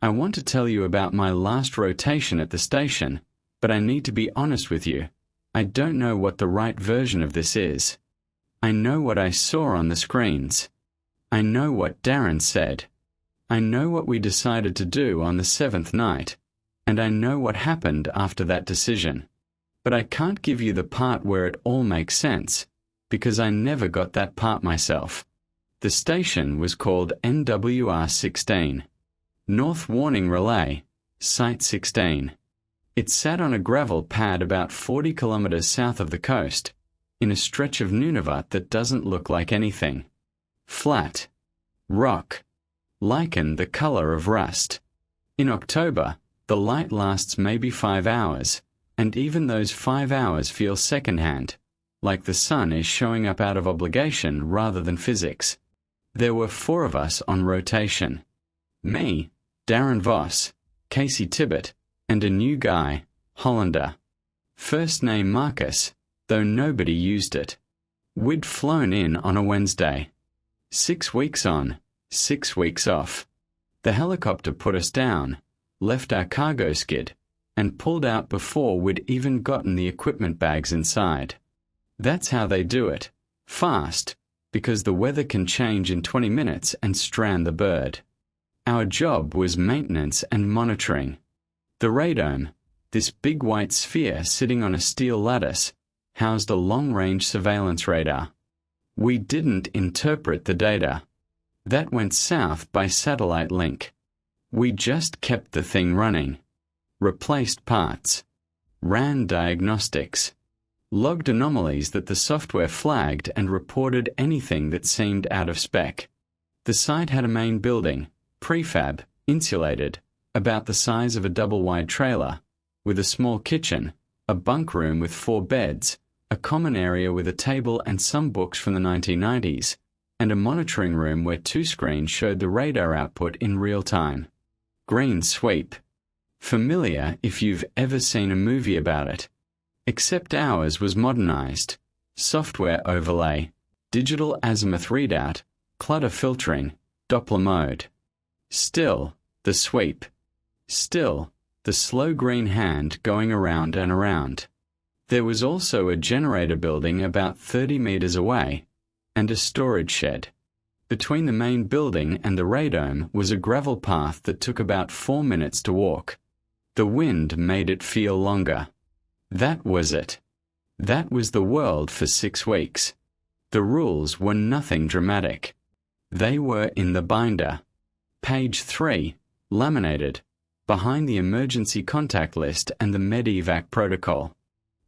I want to tell you about my last rotation at the station, but I need to be honest with you. I don't know what the right version of this is. I know what I saw on the screens. I know what Darren said. I know what we decided to do on the 7th night, and I know what happened after that decision. But I can't give you the part where it all makes sense, because I never got that part myself. The station was called NWR 16. North Warning Relay, Site 16. It sat on a gravel pad about 40 kilometers south of the coast, in a stretch of Nunavut that doesn't look like anything. Flat. Rock. Lichen the color of rust. In October, the light lasts maybe 5 hours, and even those 5 hours feel secondhand, like the sun is showing up out of obligation rather than physics. There were 4 of us on rotation. Me, Darren Voss, Casey Tibbett, and a new guy, Hollander. First name Marcus, though nobody used it. We'd flown in on a Wednesday. 6 weeks on, 6 weeks off. The helicopter put us down, left our cargo skid, and pulled out before we'd even gotten the equipment bags inside. That's how they do it. Fast, because the weather can change in 20 minutes and strand the bird. Our job was maintenance and monitoring. The radome, this big white sphere sitting on a steel lattice, housed a long-range surveillance radar. We didn't interpret the data. That went south by satellite link. We just kept the thing running. Replaced parts. Ran diagnostics. Logged anomalies that the software flagged and reported anything that seemed out of spec. The site had a main building, prefab, insulated, about the size of a double-wide trailer, with a small kitchen, a bunk room with 4 beds, a common area with a table and some books from the 1990s, and a monitoring room where 2 screens showed the radar output in real time. Green sweep. Familiar if you've ever seen a movie about it. Except ours was modernized. Software overlay, digital azimuth readout, clutter filtering, Doppler mode. Still, the sweep. Still, the slow green hand going around and around. There was also a generator building about 30 meters away, and a storage shed. Between the main building and the radome was a gravel path that took about 4 minutes to walk. The wind made it feel longer. That was it. That was the world for 6 weeks. The rules were nothing dramatic. They were in the binder. Page 3, laminated, behind the emergency contact list and the medevac protocol.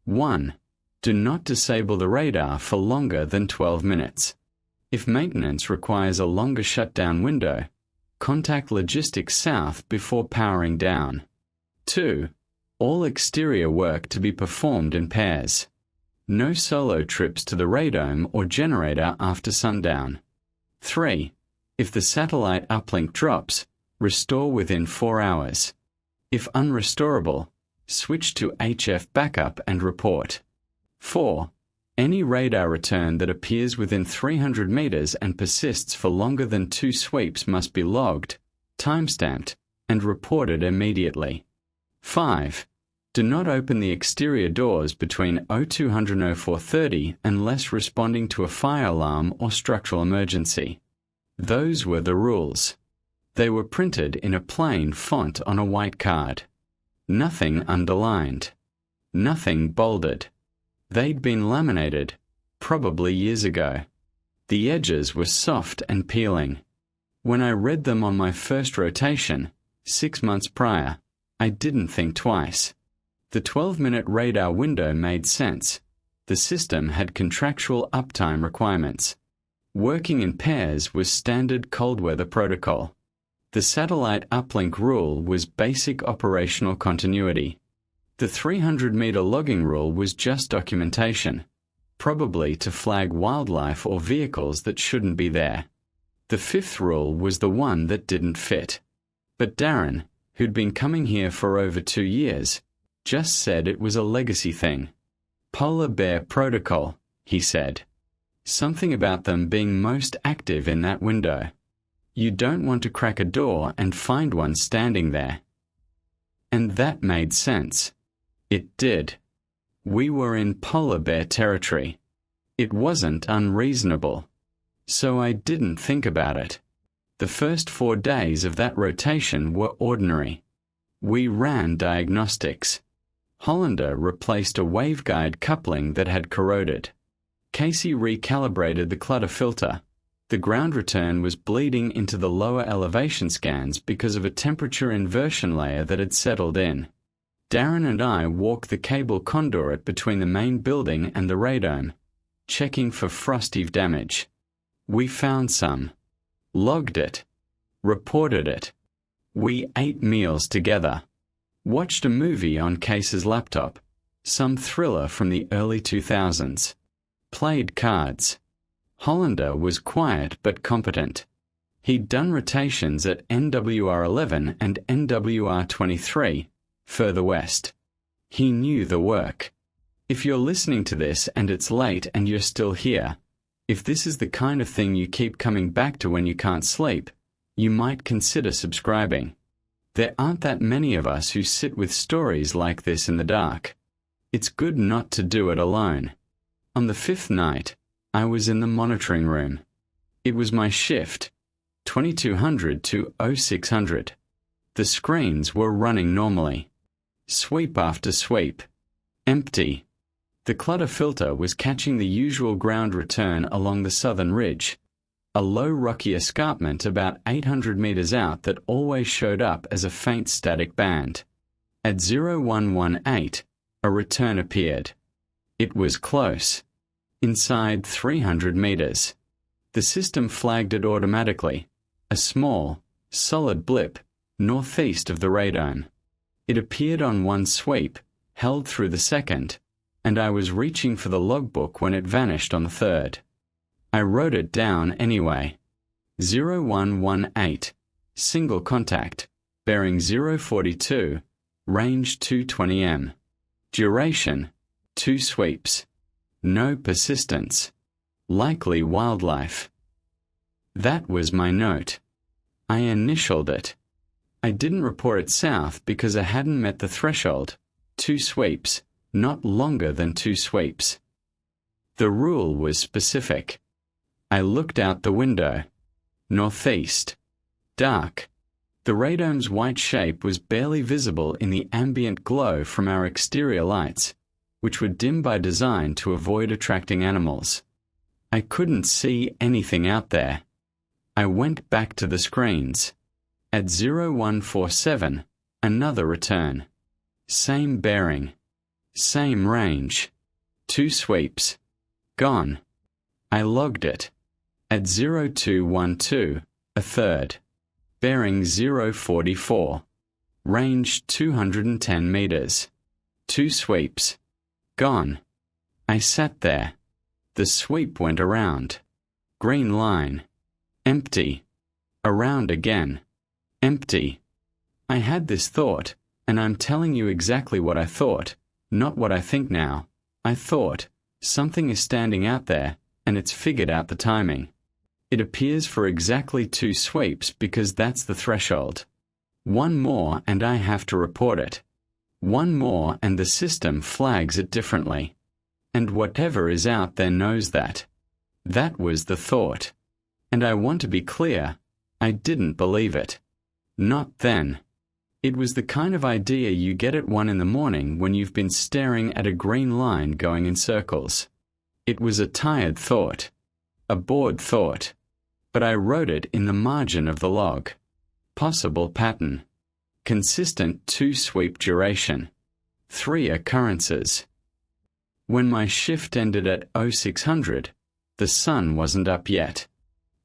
1. Do not disable the radar for longer than 12 minutes. If maintenance requires a longer shutdown window, contact logistics south before powering down. 2. All exterior work to be performed in pairs. No solo trips to the radome or generator after sundown. 3. If the satellite uplink drops, restore within 4 hours. If unrestorable, switch to HF backup and report. 4. Any radar return that appears within 300 meters and persists for longer than 2 sweeps must be logged, timestamped, and reported immediately. 5. Do not open the exterior doors between 0200 and 0430 unless responding to a fire alarm or structural emergency. Those were the rules. They were printed in a plain font on a white card. Nothing underlined. Nothing bolded. They'd been laminated, probably years ago. The edges were soft and peeling. When I read them on my first rotation, 6 months prior, I didn't think twice. The 12-minute radar window made sense. The system had contractual uptime requirements. Working in pairs was standard cold weather protocol. The satellite uplink rule was basic operational continuity. The 300-meter logging rule was just documentation, probably to flag wildlife or vehicles that shouldn't be there. The 5th rule was the one that didn't fit. But Darren, who'd been coming here for over 2 years, just said it was a legacy thing. Polar bear protocol, he said. Something about them being most active in that window. You don't want to crack a door and find one standing there. And that made sense. It did. We were in polar bear territory. It wasn't unreasonable. So I didn't think about it. The first 4 days of that rotation were ordinary. We ran diagnostics. Hollander replaced a waveguide coupling that had corroded. Casey recalibrated the clutter filter. The ground return was bleeding into the lower elevation scans because of a temperature inversion layer that had settled in. Darren and I walked the cable conduit between the main building and the radome, checking for frost heave damage. We found some. Logged it. Reported it. We ate meals together. Watched a movie on Case's laptop, some thriller from the early 2000s. Played cards. Hollander was quiet but competent. He'd done rotations at NWR 11 and NWR 23, further west. He knew the work. If you're listening to this and it's late and you're still here, if this is the kind of thing you keep coming back to when you can't sleep, you might consider subscribing. There aren't that many of us who sit with stories like this in the dark. It's good not to do it alone. On the 5th night, I was in the monitoring room. It was my shift, 2200 to 0600. The screens were running normally. Sweep after sweep. Empty. The clutter filter was catching the usual ground return along the southern ridge, a low rocky escarpment about 800 meters out that always showed up as a faint static band. At 0118, a return appeared. It was close. Inside 300 meters. The system flagged it automatically, a small, solid blip, northeast of the radome. It appeared on one sweep, held through the second, and I was reaching for the logbook when it vanished on the third. I wrote it down anyway. 0118, single contact, bearing 042, range 220m. Duration, 2 sweeps. No persistence. Likely wildlife. That was my note. I initialed it. I didn't report it south because I hadn't met the threshold. 2 sweeps, not longer than 2 sweeps. The rule was specific. I looked out the window. Northeast. Dark. The radome's white shape was barely visible in the ambient glow from our exterior lights, which were dim by design to avoid attracting animals. I couldn't see anything out there. I went back to the screens. At 0147, another return. Same bearing. Same range. 2 sweeps. Gone. I logged it. At 0212, a third. Bearing 044. Range 210 meters. 2 sweeps. Gone. I sat there. The sweep went around. Green line. Empty. Around again. Empty. I had this thought, and I'm telling you exactly what I thought, not what I think now. I thought, something is standing out there, and it's figured out the timing. It appears for exactly 2 sweeps because that's the threshold. One more and I have to report it. One more and the system flags it differently. And whatever is out there knows that. That was the thought. And I want to be clear, I didn't believe it. Not then. It was the kind of idea you get at 1 in the morning when you've been staring at a green line going in circles. It was a tired thought. A bored thought. But I wrote it in the margin of the log. Possible pattern. Consistent 2 sweep duration. 3 occurrences. When my shift ended at 0600, the sun wasn't up yet.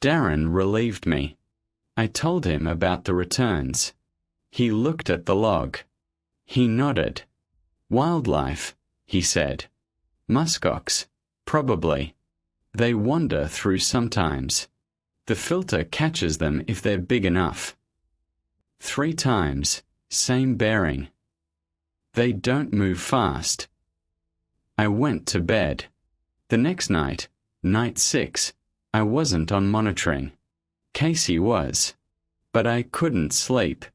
Darren relieved me. I told him about the returns. He looked at the log. He nodded. Wildlife, he said. Muskox, probably. They wander through sometimes. The filter catches them if they're big enough. 3 times, same bearing. They don't move fast. I went to bed. The next night, night 6, I wasn't on monitoring. Casey was. But I couldn't sleep.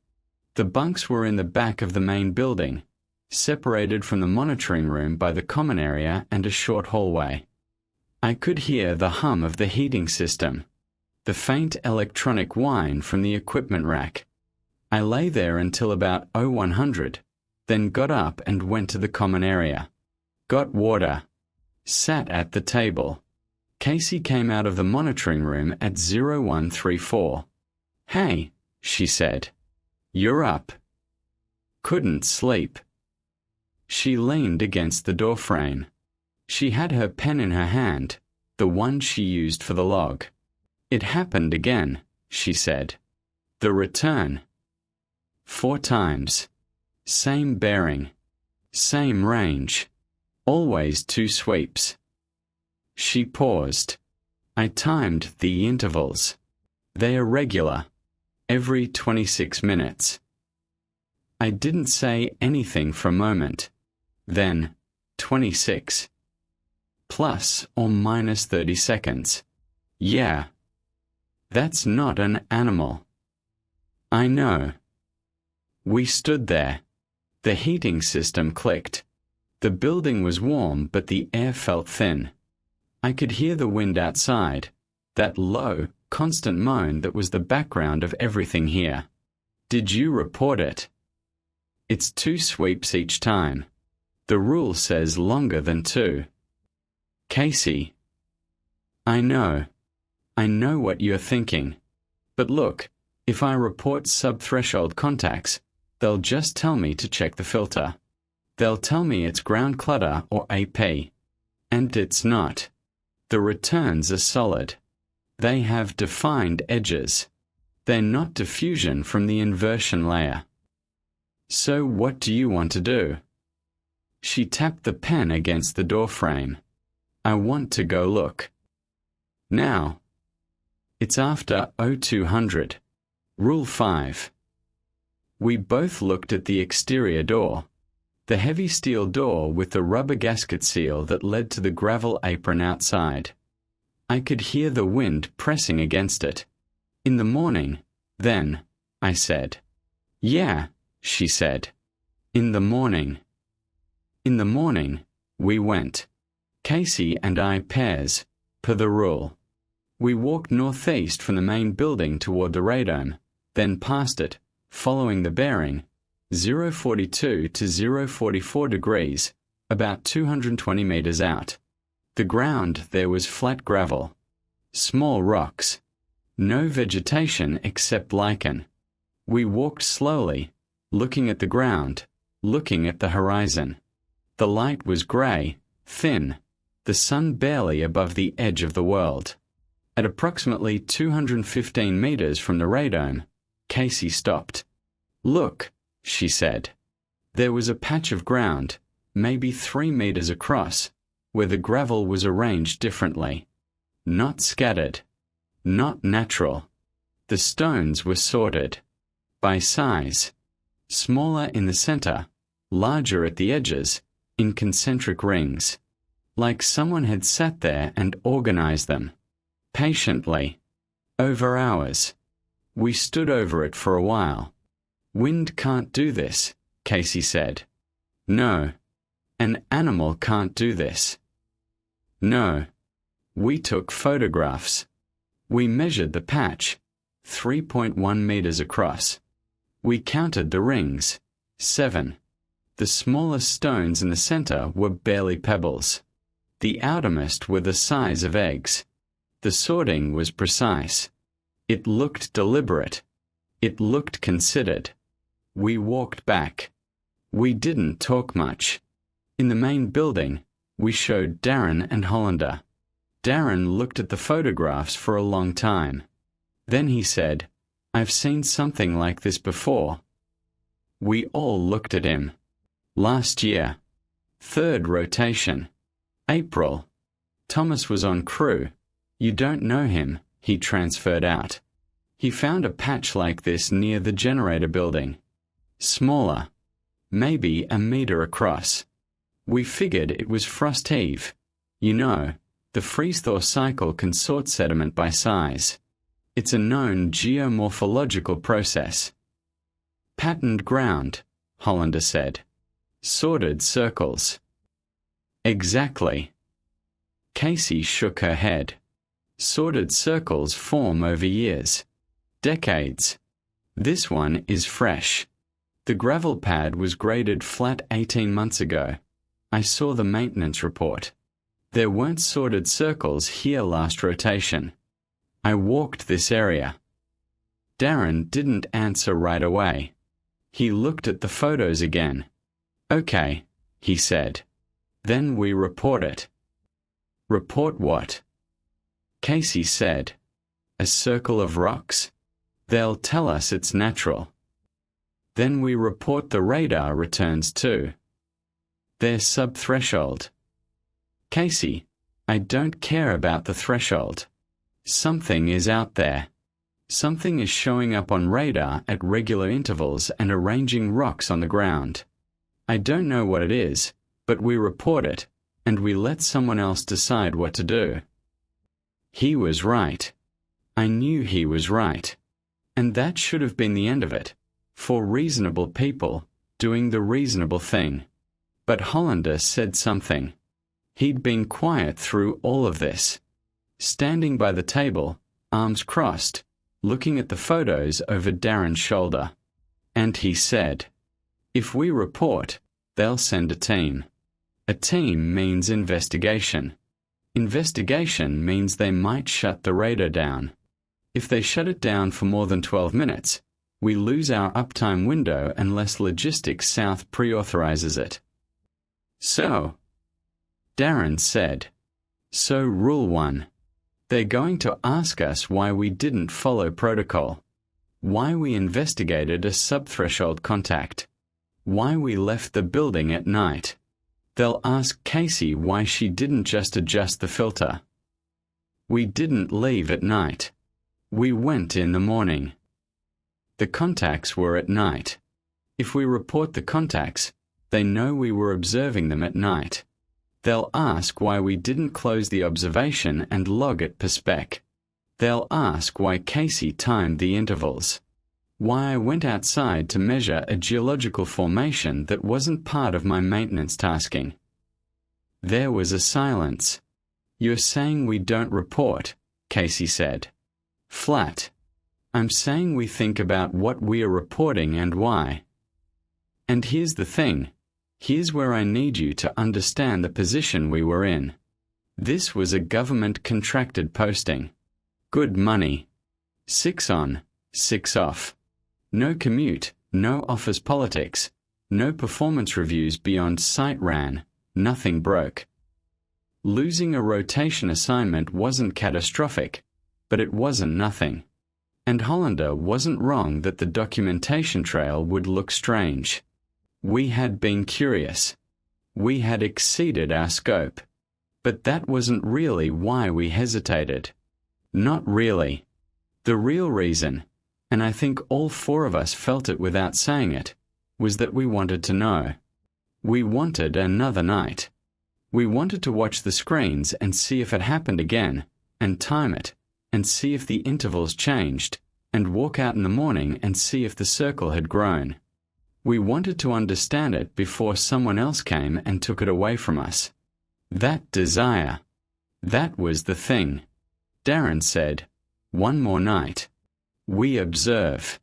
The bunks were in the back of the main building, separated from the monitoring room by the common area and a short hallway. I could hear the hum of the heating system, the faint electronic whine from the equipment rack. I lay there until about 0100, then got up and went to the common area. Got water. Sat at the table. Casey came out of the monitoring room at 0134. "Hey," she said. "You're up." Couldn't sleep. She leaned against the doorframe. She had her pen in her hand, the one she used for the log. "It happened again," she said. "The return. 4 times. Same bearing. Same range. Always 2 sweeps." She paused. I timed the intervals. They are regular. Every 26 minutes. I didn't say anything for a moment. Then, 26. Plus or minus 30 seconds. Yeah. That's not an animal. I know. We stood there. The heating system clicked. The building was warm, but the air felt thin. I could hear the wind outside, that low, constant moan that was the background of everything here. "Did you report it?" "It's 2 sweeps each time. The rule says longer than 2. "Casey." I know what you're thinking. But look, if I report sub-threshold contacts, they'll just tell me to check the filter. They'll tell me it's ground clutter or AP. And it's not. The returns are solid. They have defined edges. They're not diffusion from the inversion layer. So what do you want to do? She tapped the pen against the doorframe. I want to go look. Now. It's after 0200. Rule 5. We both looked at the exterior door. The heavy steel door with the rubber gasket seal that led to the gravel apron outside. I could hear the wind pressing against it. "In the morning, then," I said. "Yeah," she said. "In the morning." In the morning, we went. Casey and I pairs, per the rule. We walked northeast from the main building toward the radome, then past it, following the bearing, 042 to 044 degrees, about 220 meters out. The ground there was flat gravel. Small rocks. No vegetation except lichen. We walked slowly, looking at the ground, looking at the horizon. The light was grey, thin, the sun barely above the edge of the world. At approximately 215 meters from the radome, Casey stopped. "Look," she said. There was a patch of ground, maybe 3 meters across, where the gravel was arranged differently. Not scattered. Not natural. The stones were sorted. By size. Smaller in the center, larger at the edges, in concentric rings. Like someone had sat there and organized them. Patiently. Over hours. We stood over it for a while. "Wind can't do this," Casey said. "No. An animal can't do this." "No." We took photographs. We measured the patch, 3.1 meters across. We counted the rings, 7. The smallest stones in the center were barely pebbles. The outermost were the size of eggs. The sorting was precise. It looked deliberate. It looked considered. We walked back. We didn't talk much. In the main building, we showed Darren and Hollander. Darren looked at the photographs for a long time. Then he said, "I've seen something like this before." We all looked at him. Last year. 3rd rotation. April. Thomas was on crew. You don't know him, he transferred out. He found a patch like this near the generator building. Smaller. Maybe a meter across. We figured it was frost heave. You know, the freeze-thaw cycle can sort sediment by size. It's a known geomorphological process. Patterned ground, Hollander said. Sorted circles. Exactly. Casey shook her head. Sorted circles form over years. Decades. This one is fresh. The gravel pad was graded flat 18 months ago. I saw the maintenance report. There weren't sorted circles here last rotation. I walked this area. Darren didn't answer right away. He looked at the photos again. Okay, he said. Then we report it. Report what? Casey said. A circle of rocks? They'll tell us it's natural. Then we report the radar returns too. They're sub-threshold. Casey, I don't care about the threshold. Something is out there. Something is showing up on radar at regular intervals and arranging rocks on the ground. I don't know what it is, but we report it, and we let someone else decide what to do. He was right. I knew he was right. And that should have been the end of it, for reasonable people doing the reasonable thing. But Hollander said something. He'd been quiet through all of this. Standing by the table, arms crossed, looking at the photos over Darren's shoulder. And he said, if we report, they'll send a team. A team means investigation. Investigation means they might shut the radar down. If they shut it down for more than 12 minutes, we lose our uptime window unless Logistics South pre-authorizes it. So, Darren said, so rule 1. They're going to ask us why we didn't follow protocol, why we investigated a subthreshold contact, why we left the building at night. They'll ask Casey why she didn't just adjust the filter. We didn't leave at night. We went in the morning. The contacts were at night. If we report the contacts, they know we were observing them at night. They'll ask why we didn't close the observation and log it per spec. They'll ask why Casey timed the intervals. Why I went outside to measure a geological formation that wasn't part of my maintenance tasking. There was a silence. You're saying we don't report, Casey said. Flat. I'm saying we think about what we are reporting and why. And here's the thing. Here's where I need you to understand the position we were in. This was a government-contracted posting. Good money. 6 on, 6 off. No commute, no office politics, no performance reviews beyond site ran, nothing broke. Losing a rotation assignment wasn't catastrophic, but it wasn't nothing. And Hollander wasn't wrong that the documentation trail would look strange. We had been curious. We had exceeded our scope. But that wasn't really why we hesitated. Not really. The real reason, and I think all 4 of us felt it without saying it, was that we wanted to know. We wanted another night. We wanted to watch the screens and see if it happened again, and time it, and see if the intervals changed, and walk out in the morning and see if the circle had grown. We wanted to understand it before someone else came and took it away from us. That desire. That was the thing. Darren said, one more night. We observe.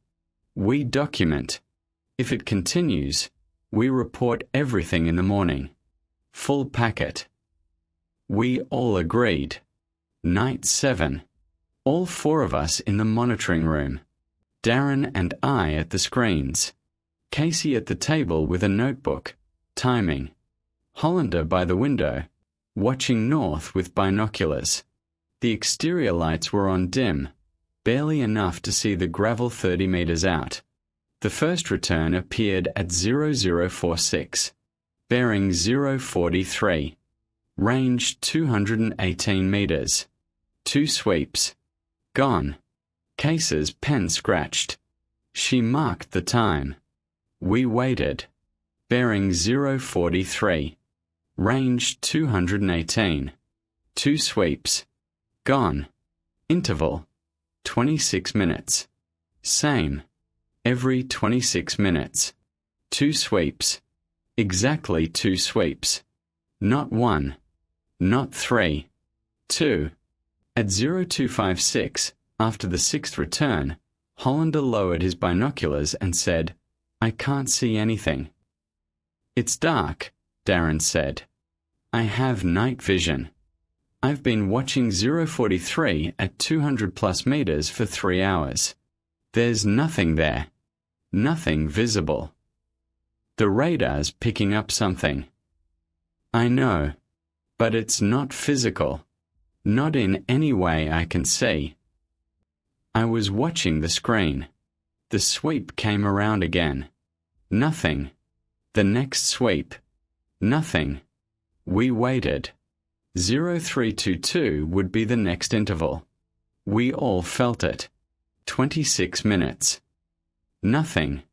We document. If it continues, we report everything in the morning. Full packet. We all agreed. Night 7. All 4 of us in the monitoring room. Darren and I at the screens. Casey at the table with a notebook, timing. Hollander by the window, watching north with binoculars. The exterior lights were on dim, barely enough to see the gravel 30 meters out. The first return appeared at 0046, bearing 043, range 218 meters. 2 sweeps. Gone. Case's pen scratched. She marked the time. We waited. Bearing 043. Range 218. 2 sweeps. Gone. Interval. 26 minutes. Same. Every 26 minutes. 2 sweeps. Exactly 2 sweeps. Not 1. Not 3. 2. At 0256, after the 6th return, Hollander lowered his binoculars and said, "I can't see anything." "It's dark," Darren said. "I have night vision. I've been watching 043 at 200 plus meters for 3 hours. There's nothing there. Nothing visible. The radar's picking up something." "I know, but it's not physical. Not in any way I can see." I was watching the screen. The sweep came around again. Nothing. The next sweep. Nothing. We waited. 0322 would be the next interval. We all felt it. 26 minutes. Nothing.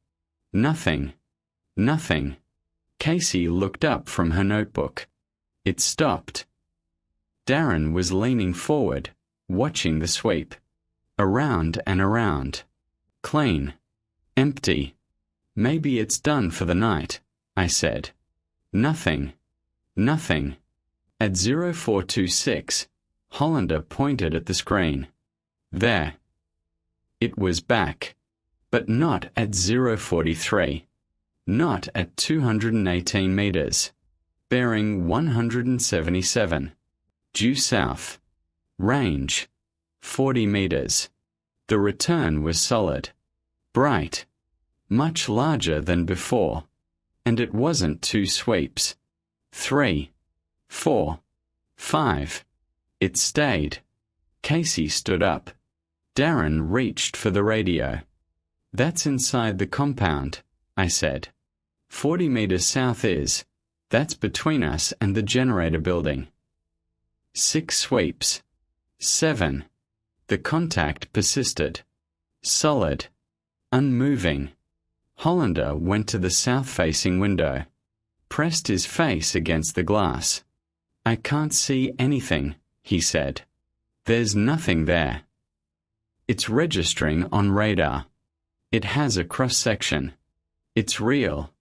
Nothing. Nothing. Casey looked up from her notebook. It stopped. Darren was leaning forward, watching the sweep. Around and around. Clean. Empty. "Maybe it's done for the night," I said. Nothing. Nothing. At 0426, Hollander pointed at the screen. There. It was back. But not at 043. Not at 218 meters. Bearing 177. Due south. Range. 40 meters. The return was solid. Bright. Much larger than before. And it wasn't 2 sweeps. 3. 4. 5. It stayed. Casey stood up. Darren reached for the radio. "That's inside the compound," I said. 40 meters south is. That's between us and the generator building. 6 sweeps. 7. The contact persisted. Solid. Unmoving. Hollander went to the south-facing window. Pressed his face against the glass. "I can't see anything," he said. "There's nothing there. It's registering on radar. It has a cross-section. It's real.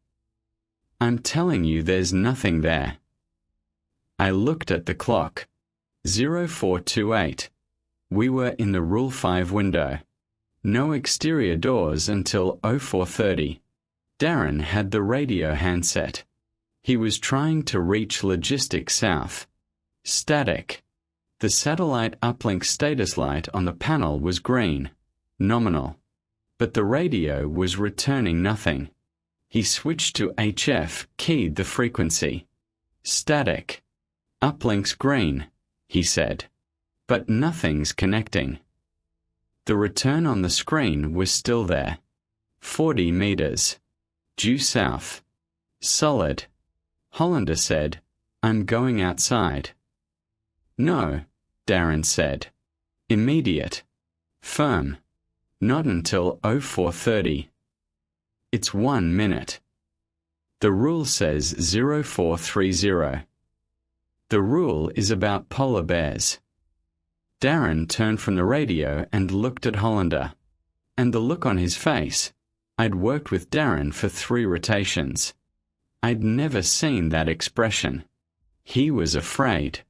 I'm telling you there's nothing there." I looked at the clock. 0428. We were in the Rule 5 window. No exterior doors until 0430. Darren had the radio handset. He was trying to reach Logistics South. Static. The satellite uplink status light on the panel was green. Nominal. But the radio was returning nothing. He switched to HF, keyed the frequency. "Static. Uplink's green," he said. "But nothing's connecting." The return on the screen was still there. 40 meters. Due south. Solid. Hollander said, "I'm going outside." "No," Darren said. "Immediate. Firm. Not until 0430. It's 1 minute. The rule says 0430. The rule is about polar bears." Darren turned from the radio and looked at Hollander. And the look on his face. I'd worked with Darren for 3 rotations. I'd never seen that expression. He was afraid.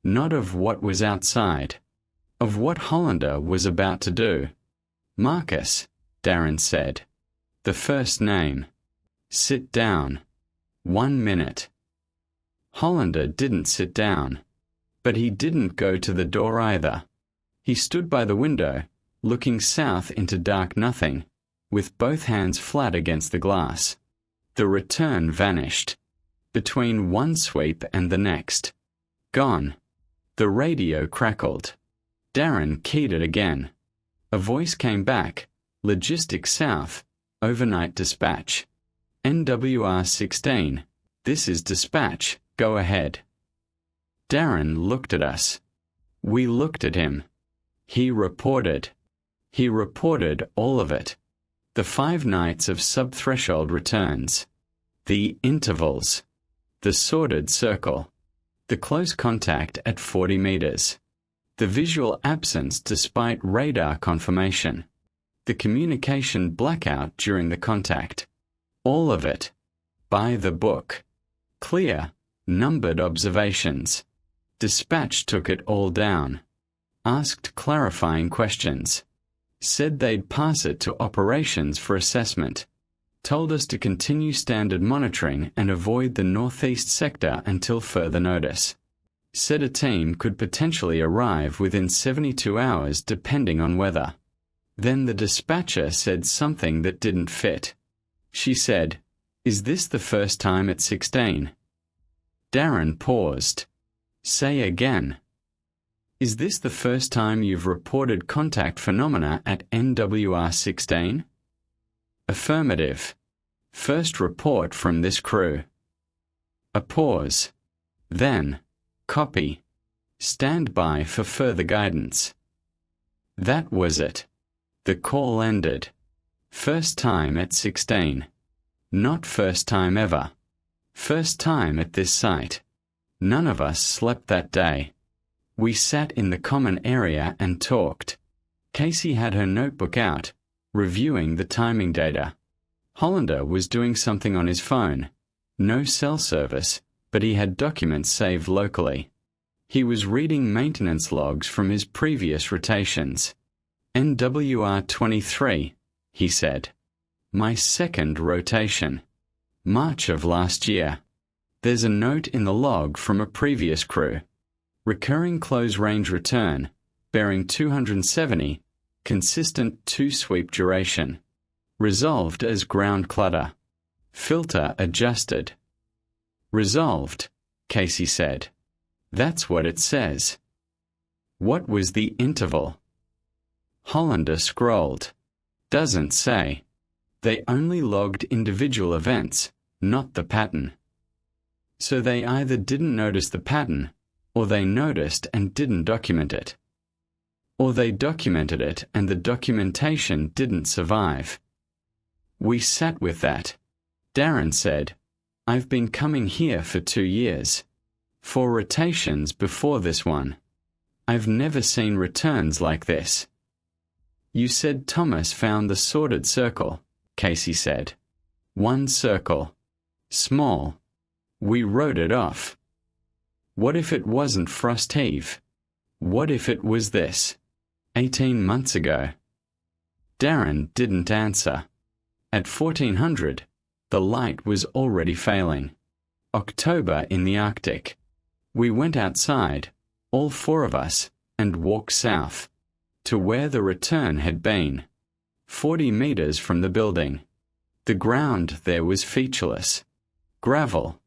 Not of what was outside. Of what Hollander was about to do. "Marcus," Darren said. The first name. "Sit down. 1 minute." Hollander didn't sit down. But he didn't go to the door either. He stood by the window, looking south into dark nothing, with both hands flat against the glass. The return vanished. Between one sweep and the next. Gone. The radio crackled. Darren keyed it again. A voice came back. "Logistics South. Overnight dispatch. NWR 16. This is dispatch. Go ahead." Darren looked at us. We looked at him. He reported. He reported all of it. The 5 nights of sub-threshold returns. The intervals. The sordid circle. The close contact at 40 meters. The visual absence despite radar confirmation. The communication blackout during the contact. All of it. By the book. Clear, numbered observations. Dispatch took it all down. Asked clarifying questions. Said they'd pass it to operations for assessment. Told us to continue standard monitoring and avoid the northeast sector until further notice. Said a team could potentially arrive within 72 hours depending on weather. Then the dispatcher said something that didn't fit. She said, "Is this the first time at 16? Darren paused. "Say again." "Is this the first time you've reported contact phenomena at NWR 16? "Affirmative. First report from this crew." A pause. Then, "Copy. Stand by for further guidance." That was it. The call ended. First time at 16. Not first time ever. First time at this site. None of us slept that day. We sat in the common area and talked. Casey had her notebook out, reviewing the timing data. Hollander was doing something on his phone. No cell service, but he had documents saved locally. He was reading maintenance logs from his previous rotations. NWR 23, he said. My second rotation. March of last year. There's a note in the log from a previous crew. Recurring close range return, bearing 270, consistent 2-sweep duration. Resolved as ground clutter. Filter adjusted. Resolved, Casey said. That's what it says. What was the interval? Hollander scrolled. Doesn't say. They only logged individual events, not the pattern. So they either didn't notice the pattern, or they noticed and didn't document it. Or they documented it and the documentation didn't survive. We sat with that. Darren said, I've been coming here for 2 years. 4 rotations before this one. I've never seen returns like this. You said Thomas found the sorted circle, Casey said. 1 circle. Small. We wrote it off. What if it wasn't frost heave? What if it was this? 18 months ago. Darren didn't answer. At 1400, the light was already failing. October in the Arctic. We went outside, all 4 of us, and walked south, to where the return had been. 40 meters from the building. The ground there was featureless. Gravel.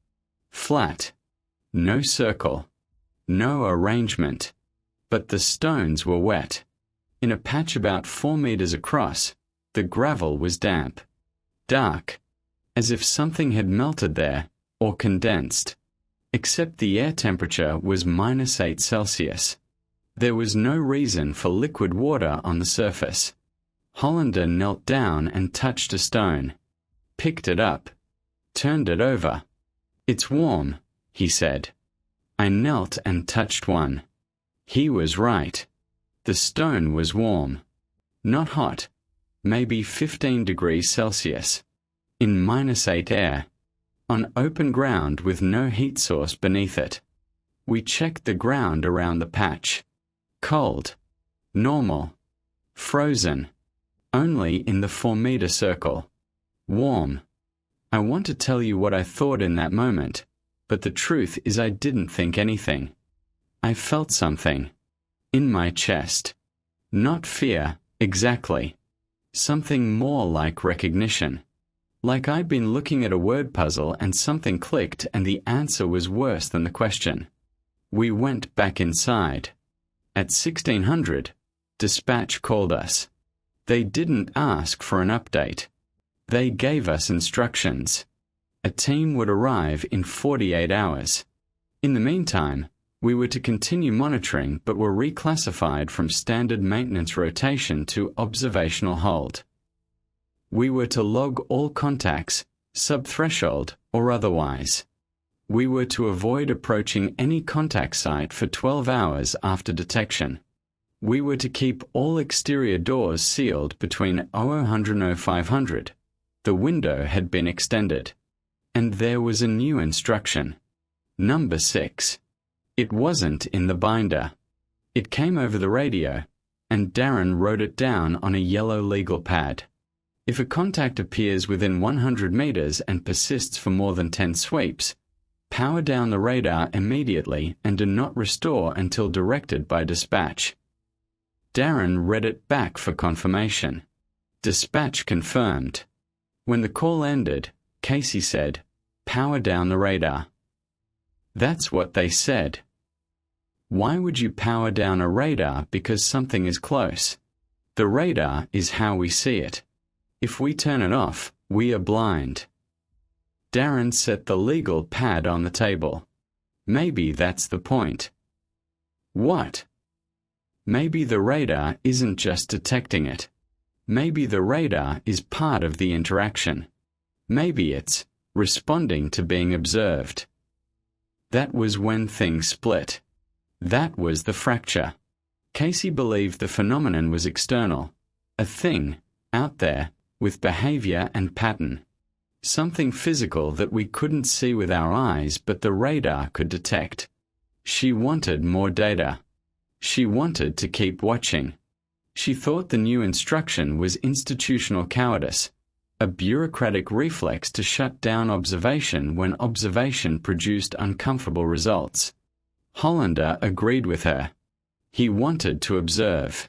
Flat. No circle. No arrangement. But the stones were wet. In a patch about 4 meters across, the gravel was damp. Dark. As if something had melted there, or condensed. Except the air temperature was -8 Celsius. There was no reason for liquid water on the surface. Hollander knelt down and touched a stone. Picked it up. Turned it over. It's warm, he said. I knelt and touched one. He was right. The stone was warm. Not hot. Maybe 15 degrees Celsius. In -8 air. On open ground with no heat source beneath it. We checked the ground around the patch. Cold. Normal. Frozen. Only in the 4-meter circle. Warm. I want to tell you what I thought in that moment, but the truth is I didn't think anything. I felt something. In my chest. Not fear, exactly. Something more like recognition. Like I'd been looking at a word puzzle and something clicked and the answer was worse than the question. We went back inside. At 1600, dispatch called us. They didn't ask for an update. They gave us instructions. A team would arrive in 48 hours. In the meantime, we were to continue monitoring but were reclassified from standard maintenance rotation to observational hold. We were to log all contacts, sub-threshold or otherwise. We were to avoid approaching any contact site for 12 hours after detection. We were to keep all exterior doors sealed between 0000 and 0500. The window had been extended. And there was a new instruction. Number 6. It wasn't in the binder. It came over the radio, and Darren wrote it down on a yellow legal pad. If a contact appears within 100 meters and persists for more than 10 sweeps, power down the radar immediately and do not restore until directed by dispatch. Darren read it back for confirmation. Dispatch confirmed. When the call ended, Casey said, "Power down the radar." That's what they said. Why would you power down a radar because something is close? The radar is how we see it. If we turn it off, we are blind. Darren set the legal pad on the table. Maybe that's the point. What? Maybe the radar isn't just detecting it. Maybe the radar is part of the interaction. Maybe it's responding to being observed. That was when things split. That was the fracture. Casey believed the phenomenon was external, a thing, out there, with behavior and pattern. Something physical that we couldn't see with our eyes but the radar could detect. She wanted more data. She wanted to keep watching. She thought the new instruction was institutional cowardice, a bureaucratic reflex to shut down observation when observation produced uncomfortable results. Hollander agreed with her. He wanted to observe.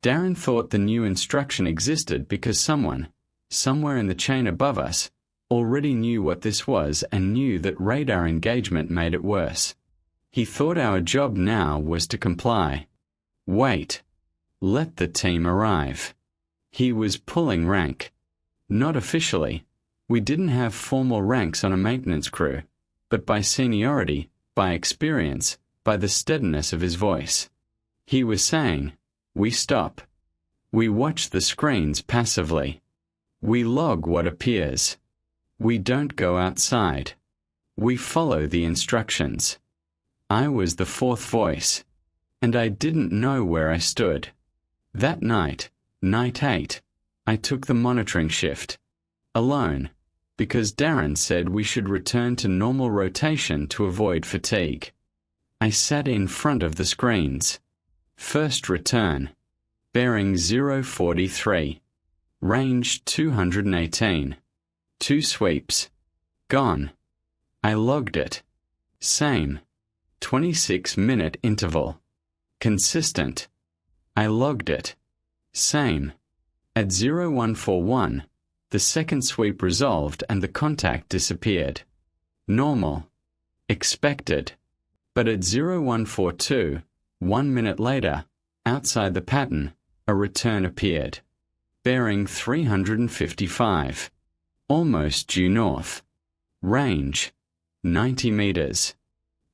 Darren thought the new instruction existed because someone, somewhere in the chain above us, already knew what this was and knew that radar engagement made it worse. He thought our job now was to comply. Wait. Let the team arrive. He was pulling rank. Not officially. We didn't have formal ranks on a maintenance crew, but by seniority, by experience, by the steadiness of his voice. He was saying, we stop. We watch the screens passively. We log what appears. We don't go outside. We follow the instructions. I was the fourth voice, and I didn't know where I stood. That night, night 8, I took the monitoring shift, alone, because Darren said we should return to normal rotation to avoid fatigue. I sat in front of the screens. First return, bearing 043, range 218, 2 sweeps, gone. I logged it. Same, 26-minute interval. Consistent. I logged it. Same. At 0141, the second sweep resolved and the contact disappeared. Normal. Expected. But at 0142, 1 minute later, outside the pattern, a return appeared. Bearing 355. Almost due north. Range. 90 meters.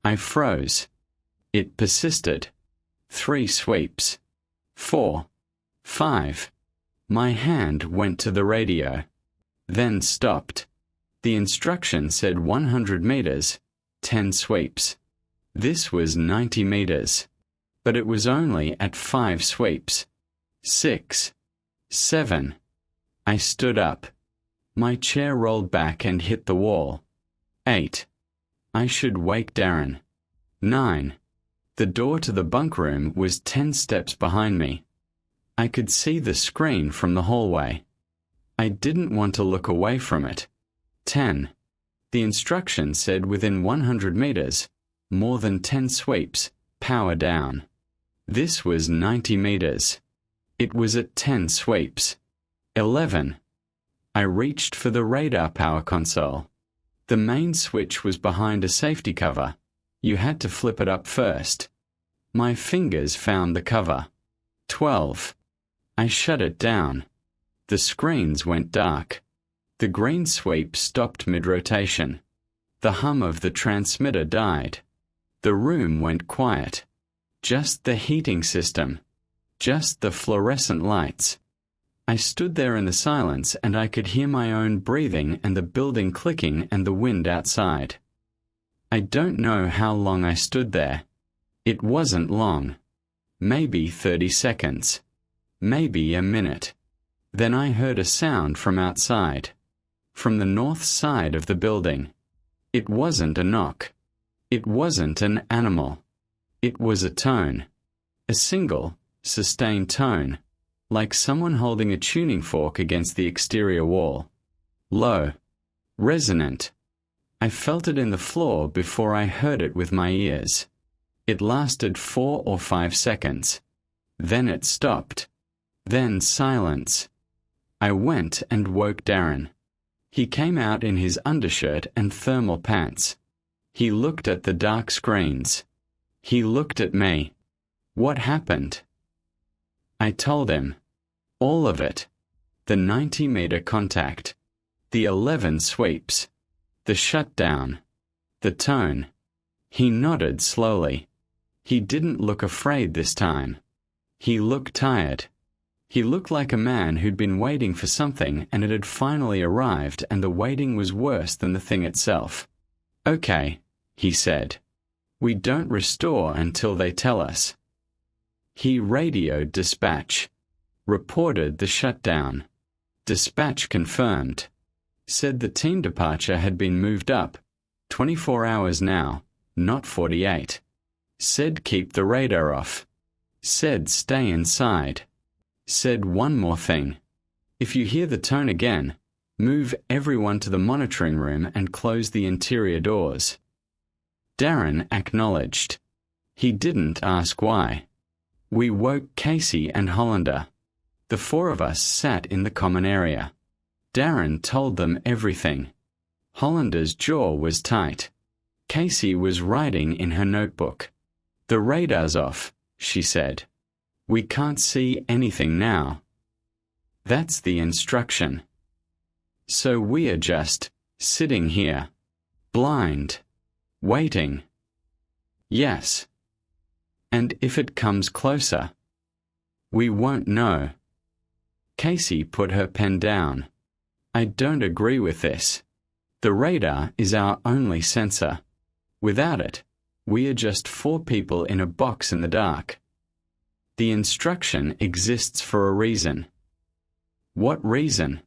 I froze. It persisted. 3 sweeps. 4. 5. My hand went to the radio. Then stopped. The instruction said 100 meters, 10 sweeps. This was 90 meters. But it was only at 5 sweeps. 6. 7. I stood up. My chair rolled back and hit the wall. 8. I should wake Darren. 9. The door to the bunk room was 10 steps behind me. I could see the screen from the hallway. I didn't want to look away from it. 10. The instruction said within 100 meters, more than 10 sweeps, power down. This was 90 meters. It was at 10 sweeps. 11. I reached for the radar power console. The main switch was behind a safety cover. You had to flip it up first. My fingers found the cover. 12. I shut it down. The screens went dark. The green sweep stopped mid-rotation. The hum of the transmitter died. The room went quiet. Just the heating system. Just the fluorescent lights. I stood there in the silence and I could hear my own breathing and the building clicking and the wind outside. I don't know how long I stood there. It wasn't long. Maybe 30 seconds. Maybe a minute. Then I heard a sound from outside. From the north side of the building. It wasn't a knock. It wasn't an animal. It was a tone. A single, sustained tone, like someone holding a tuning fork against the exterior wall. Low. Resonant. I felt it in the floor before I heard it with my ears. It lasted 4 or 5 seconds. Then it stopped. Then silence. I went and woke Darren. He came out in his undershirt and thermal pants. He looked at the dark screens. He looked at me. What happened? I told him. All of it. The 90-meter contact. The 11 sweeps. The shutdown. The tone. He nodded slowly. He didn't look afraid this time. He looked tired. He looked like a man who'd been waiting for something and it had finally arrived and the waiting was worse than the thing itself. Okay, he said. We don't restore until they tell us. He radioed dispatch. Reported the shutdown. Dispatch confirmed. Said the team departure had been moved up. 24 hours now, not 48. Said keep the radar off. Said stay inside. Said one more thing. If you hear the tone again, move everyone to the monitoring room and close the interior doors. Darren acknowledged. He didn't ask why. We woke Casey and Hollander. The 4 of us sat in the common area. Darren told them everything. Hollander's jaw was tight. Casey was writing in her notebook. The radar's off, she said. We can't see anything now. That's the instruction. So we are just sitting here, blind, waiting. Yes. And if it comes closer? We won't know. Casey put her pen down. I don't agree with this. The radar is our only sensor. Without it, we are just 4 people in a box in the dark. The instruction exists for a reason. What reason?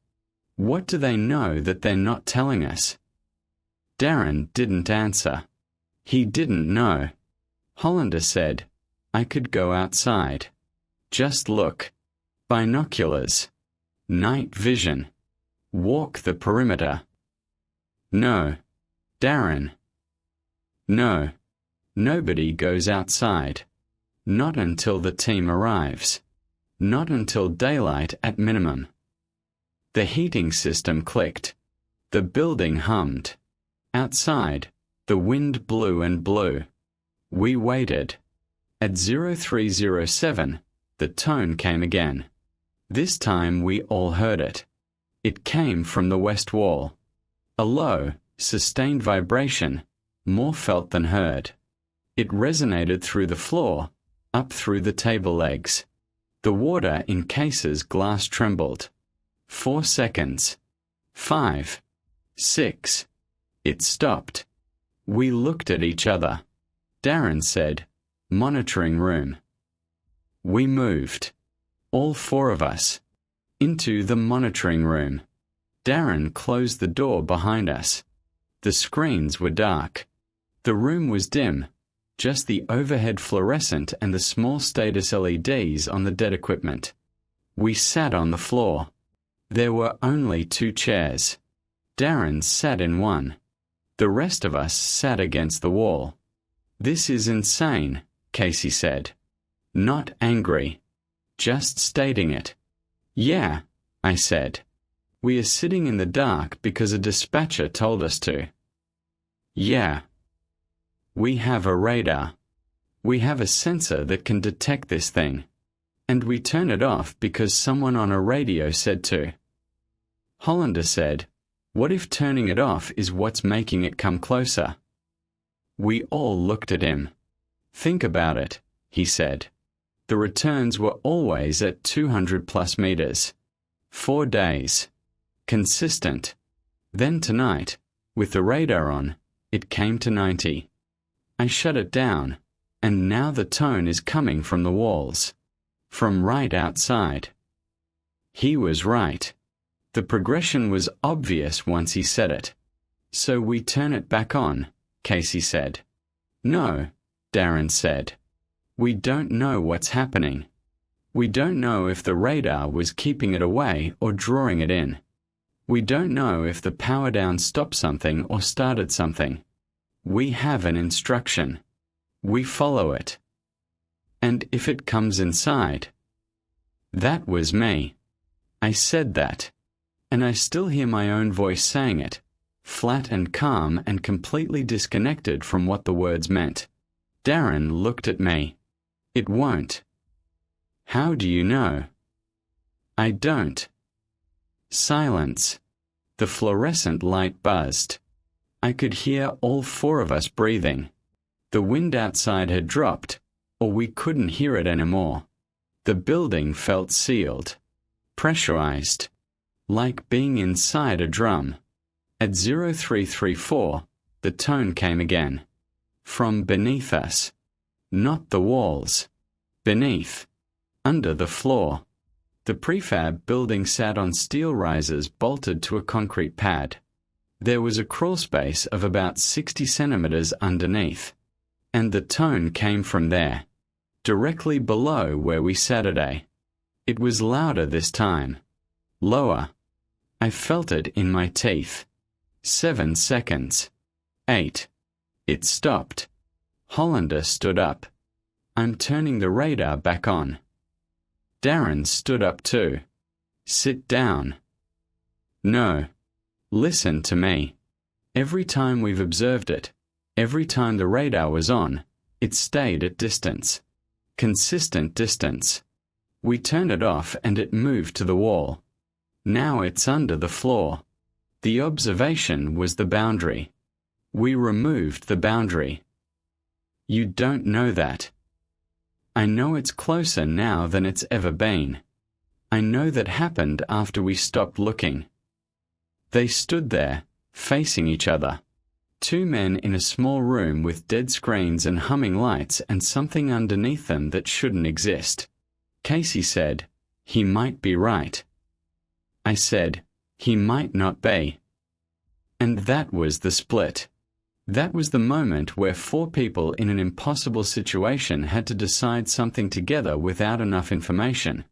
What do they know that they're not telling us? Darren didn't answer. He didn't know. Hollander said, I could go outside. Just look. Binoculars. Night vision. Walk the perimeter. No. Darren. No. Nobody goes outside. Not until the team arrives. Not until daylight at minimum. The heating system clicked. The building hummed. Outside, the wind blew and blew. We waited. At 0307, the tone came again. This time we all heard it. It came from the west wall. A low, sustained vibration, more felt than heard. It resonated through the floor, up through the table legs. The water in Case's glass trembled. 4 seconds. 5. 6. It stopped. We looked at each other. Darren said, monitoring room. We moved. All 4 of us. Into the monitoring room. Darren closed the door behind us. The screens were dark. The room was dim. Just the overhead fluorescent and the small status LEDs on the dead equipment. We sat on the floor. There were only 2 chairs. Darren sat in one. The rest of us sat against the wall. This is insane, Casey said. Not angry. Just stating it. Yeah, I said. We are sitting in the dark because a dispatcher told us to. Yeah. We have a radar. We have a sensor that can detect this thing. And we turn it off because someone on a radio said to. Hollander said, what if turning it off is what's making it come closer? We all looked at him. Think about it, he said. The returns were always at 200 plus meters. 4 days. Consistent. Then tonight, with the radar on, It came to 90. I shut it down, and now the tone is coming from the walls. From right outside. He was right. The progression was obvious once he said it. So we turn it back on, Casey said. No, Darren said. We don't know what's happening. We don't know if the radar was keeping it away or drawing it in. We don't know if the power down stopped something or started something. We have an instruction. We follow it. And if it comes inside. That was me. I said that. And I still hear my own voice saying it, flat and calm and completely disconnected from what the words meant. Darren looked at me. It won't. How do you know? I don't. Silence. The fluorescent light buzzed. I could hear all four of us breathing. The wind outside had dropped, or we couldn't hear it anymore. The building felt sealed, pressurized, like being inside a drum. At 0334, the tone came again. From beneath us. Not the walls. Beneath. Under the floor. The prefab building sat on steel risers bolted to a concrete pad. There was a crawl space of about 60 centimeters underneath. And the tone came from there, directly below where we sat today. It was louder this time. Lower. I felt it in my teeth. 7 seconds. 8. It stopped. Hollander stood up. I'm turning the radar back on. Darren stood up too. Sit down. No. Listen to me. Every time we've observed it, every time the radar was on, it stayed at distance. Consistent distance. We turned it off and it moved to the wall. Now it's under the floor. The observation was the boundary. We removed the boundary. You don't know that. I know it's closer now than it's ever been. I know that happened after we stopped looking. They stood there, facing each other. Two men in a small room with dead screens and humming lights and something underneath them that shouldn't exist. Casey said, he might be right. I said, he might not be. And that was the split. That was the moment where four people in an impossible situation had to decide something together without enough information.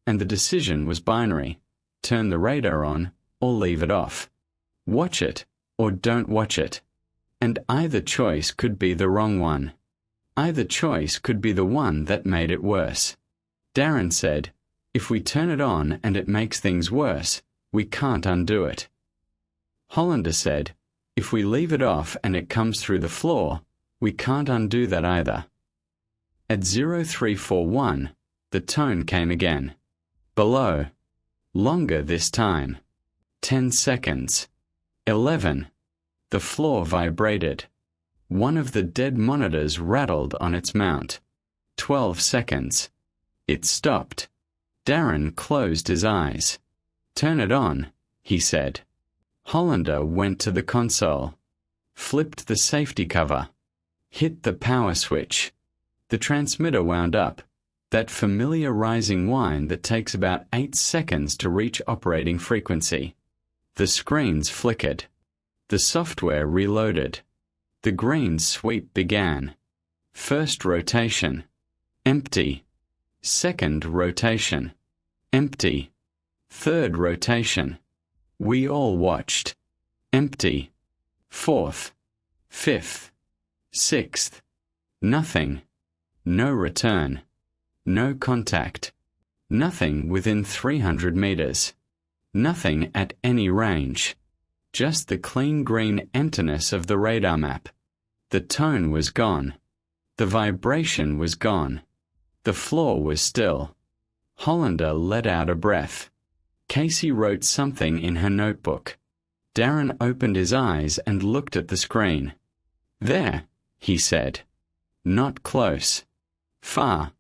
And the decision was binary. Turn the radar on, or leave it off. Watch it, or don't watch it. And either choice could be the wrong one. Either choice could be the one that made it worse. Darren said, if we turn it on and it makes things worse, we can't undo it. Hollander said, if we leave it off and it comes through the floor, we can't undo that either. At 0341, the tone came again. Below. Longer this time. 10 seconds. 11. The floor vibrated. One of the dead monitors rattled on its mount. 12 seconds. It stopped. Darren closed his eyes. Turn it on, he said. Hollander went to the console. Flipped the safety cover. Hit the power switch. The transmitter wound up. That familiar rising whine that takes about 8 seconds to reach operating frequency. The screens flickered. The software reloaded. The green sweep began. First rotation. Empty. Second rotation. Empty. Third rotation. We all watched. Empty. Fourth. Fifth. Sixth. Nothing. No return. No contact. Nothing within 300 meters. Nothing at any range. Just the clean green emptiness of the radar map. The tone was gone. The vibration was gone. The floor was still. Hollander let out a breath. Casey wrote something in her notebook. Darren opened his eyes and looked at the screen. There, he said. Not close. Far.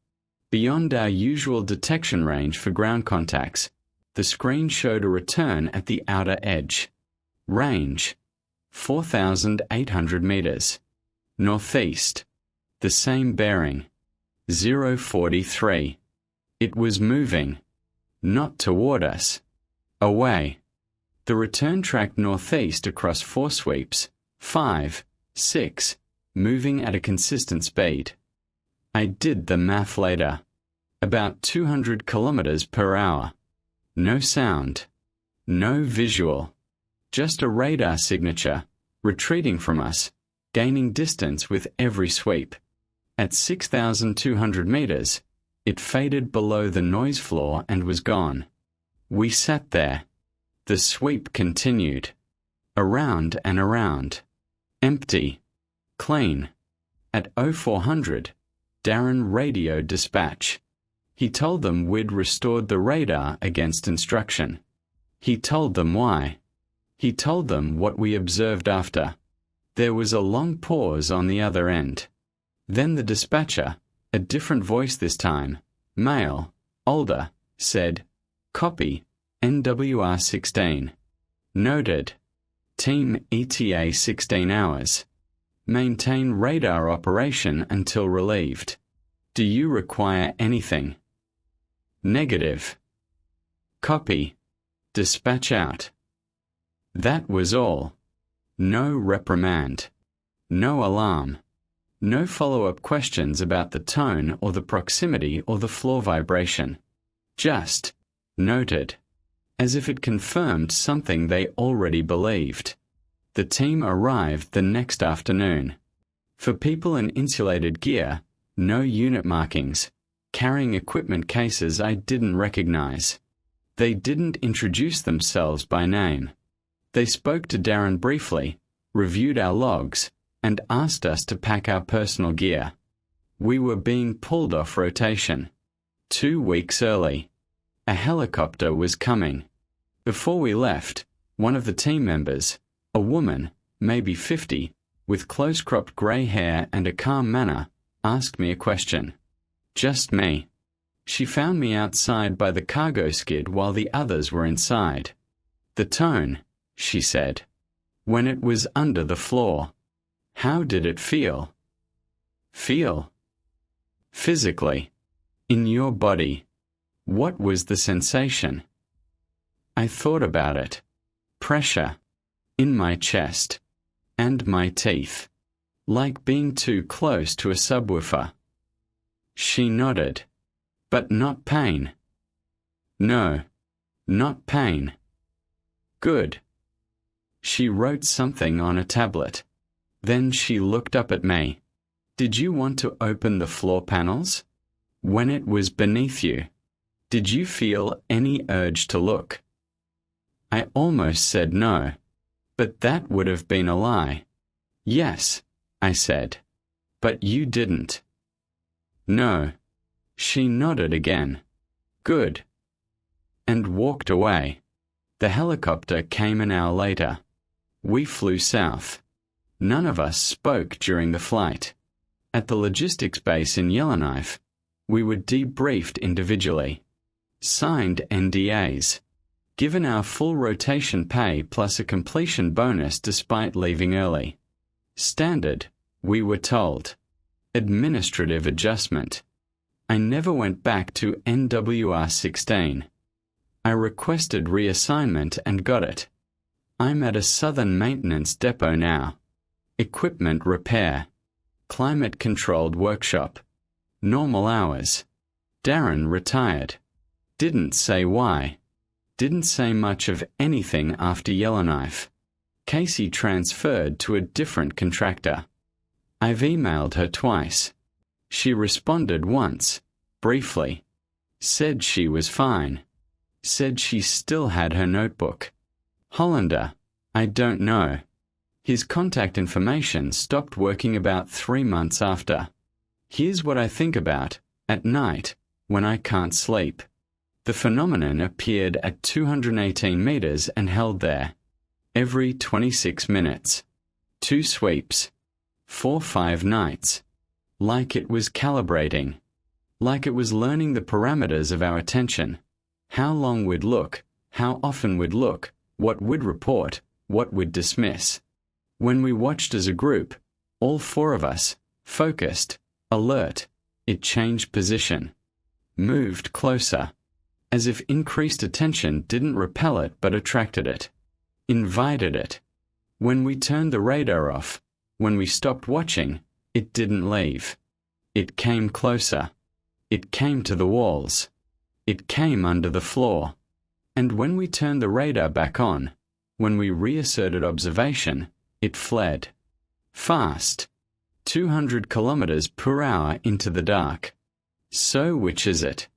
Beyond our usual detection range for ground contacts. The screen showed a return at the outer edge. Range. 4,800 meters. Northeast. The same bearing. 043. It was moving. Not toward us. Away. The return tracked northeast across 4 sweeps, 5, 6, moving at a consistent speed. I did the math later. About 200 kilometers per hour. No sound. No visual. Just a radar signature, retreating from us, gaining distance with every sweep. At 6,200 meters, it faded below the noise floor and was gone. We sat there. The sweep continued. Around and around. Empty. Clean. At 0400, Darren radioed dispatch. He told them we'd restored the radar against instruction. He told them why. He told them what we observed after. There was a long pause on the other end. Then the dispatcher, a different voice this time, male, older, said, "Copy, NWR 16. Noted. Team ETA 16 hours. Maintain radar operation until relieved. Do you require anything?" Negative. Copy. Dispatch out. That was all. No reprimand. No alarm. No follow-up questions about the tone or the proximity or the floor vibration. Just, noted. As if it confirmed something they already believed. The team arrived the next afternoon. For people in insulated gear, no unit markings, carrying equipment cases I didn't recognize. They didn't introduce themselves by name. They spoke to Darren briefly, reviewed our logs, and asked us to pack our personal gear. We were being pulled off rotation. 2 weeks early. A helicopter was coming. Before we left, one of the team members, a woman, maybe 50, with close-cropped grey hair and a calm manner, asked me a question. Just me. She found me outside by the cargo skid while the others were inside. The tone, she said. When it was under the floor. How did it feel? Feel? Physically. In your body. What was the sensation? I thought about it. Pressure. In my chest. And my teeth. Like being too close to a subwoofer. She nodded. But not pain. No. Not pain. Good. She wrote something on a tablet. Then she looked up at me. Did you want to open the floor panels? When it was beneath you, did you feel any urge to look? I almost said no, but that would have been a lie. Yes, I said, but you didn't. No. She nodded again. Good. And walked away. The helicopter came an hour later. We flew south. None of us spoke during the flight. At the logistics base in Yellowknife, we were debriefed individually. Signed NDAs. Given our full rotation pay plus a completion bonus despite leaving early. Standard, we were told. Administrative adjustment. I never went back to NWR 16. I requested reassignment and got it. I'm at a southern maintenance depot now. Equipment repair. Climate-controlled workshop. Normal hours. Darren retired. Didn't say why. Didn't say much of anything after Yellowknife. Casey transferred to a different contractor. I've emailed her twice. She responded once, briefly. Said she was fine. Said she still had her notebook. Hollander, I don't know. His contact information stopped working about 3 months after. Here's what I think about, at night, when I can't sleep. The phenomenon appeared at 218 meters and held there. Every 26 minutes. 2 sweeps. 4-5 nights. Like it was calibrating. Like it was learning the parameters of our attention. How long we'd look, how often we'd look, what we'd report, what we'd dismiss. When we watched as a group, all four of us, focused, alert, it changed position, moved closer, as if increased attention didn't repel it but attracted it, invited it. When we turned the radar off, when we stopped watching, it didn't leave. It came closer. It came to the walls. It came under the floor. And when we turned the radar back on, when we reasserted observation, it fled. Fast. 200 kilometers per hour into the dark. So which is it?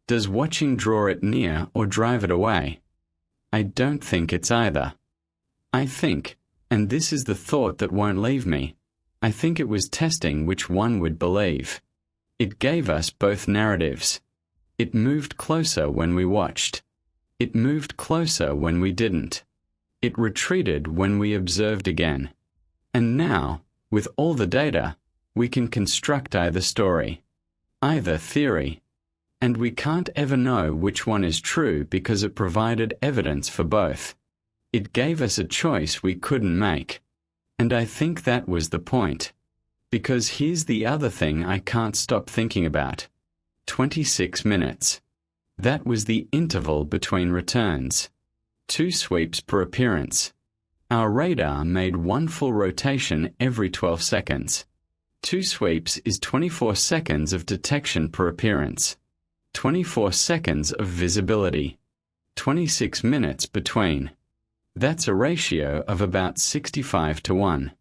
Does watching draw it near or drive it away? I don't think it's either. I think, and this is the thought that won't leave me, I think it was testing which one would believe. It gave us both narratives. It moved closer when we watched. It moved closer when we didn't. It retreated when we observed again. And now, with all the data, we can construct either story, either theory. And we can't ever know which one is true because it provided evidence for both. It gave us a choice we couldn't make. And I think that was the point. Because here's the other thing I can't stop thinking about. 26 minutes. That was the interval between returns. 2 sweeps per appearance. Our radar made 1 full rotation every 12 seconds. 2 sweeps is 24 seconds of detection per appearance. 24 seconds of visibility. 26 minutes between. That's a ratio of about 65 to 1.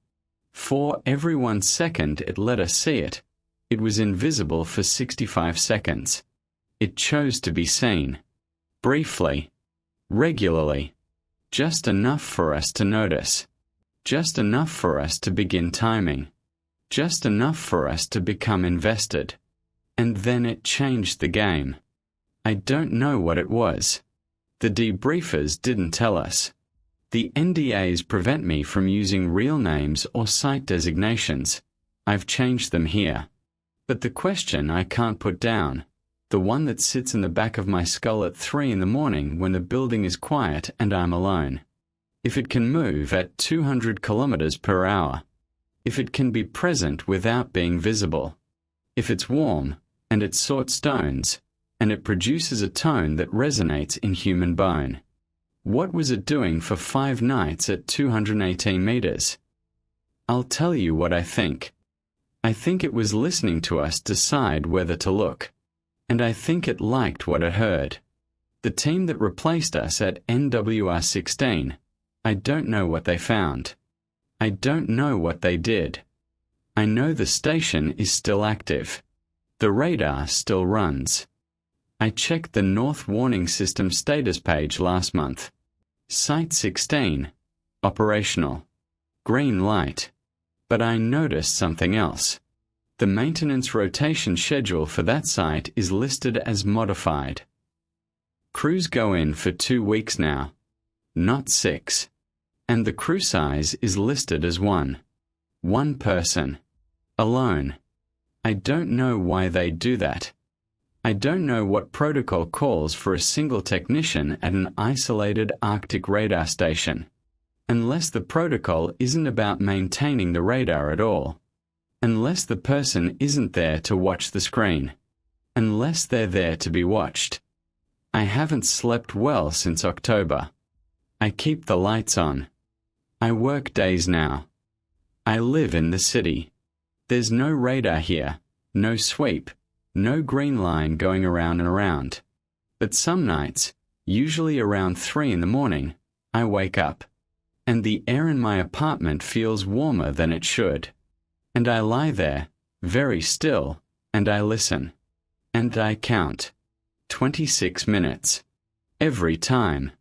For every 1 second it let us see it, it was invisible for 65 seconds. It chose to be seen. Briefly. Regularly. Just enough for us to notice. Just enough for us to begin timing. Just enough for us to become invested. And then it changed the game. I don't know what it was. The debriefers didn't tell us. The NDAs prevent me from using real names or site designations. I've changed them here. But the question I can't put down, the one that sits in the back of my skull at 3 in the morning when the building is quiet and I'm alone. If it can move at 200 kilometers per hour. If it can be present without being visible. If it's warm, and it sorts stones, and it produces a tone that resonates in human bone. What was it doing for 5 nights at 218 meters? I'll tell you what I think. I think it was listening to us decide whether to look. And I think it liked what it heard. The team that replaced us at NWR 16, I don't know what they found. I don't know what they did. I know the station is still active. The radar still runs. I checked the North Warning System status page last month. Site 16. Operational. Green light. But I noticed something else. The maintenance rotation schedule for that site is listed as modified. Crews go in for 2 weeks now, not 6. And the crew size is listed as 1. 1 person. Alone. I don't know why they do that. I don't know what protocol calls for a single technician at an isolated Arctic radar station. Unless the protocol isn't about maintaining the radar at all. Unless the person isn't there to watch the screen. Unless they're there to be watched. I haven't slept well since October. I keep the lights on. I work days now. I live in the city. There's no radar here, no sweep, no green line going around and around. But some nights, usually around 3 in the morning, I wake up. And the air in my apartment feels warmer than it should. And I lie there, very still, and I listen. And I count. 26 minutes. Every time.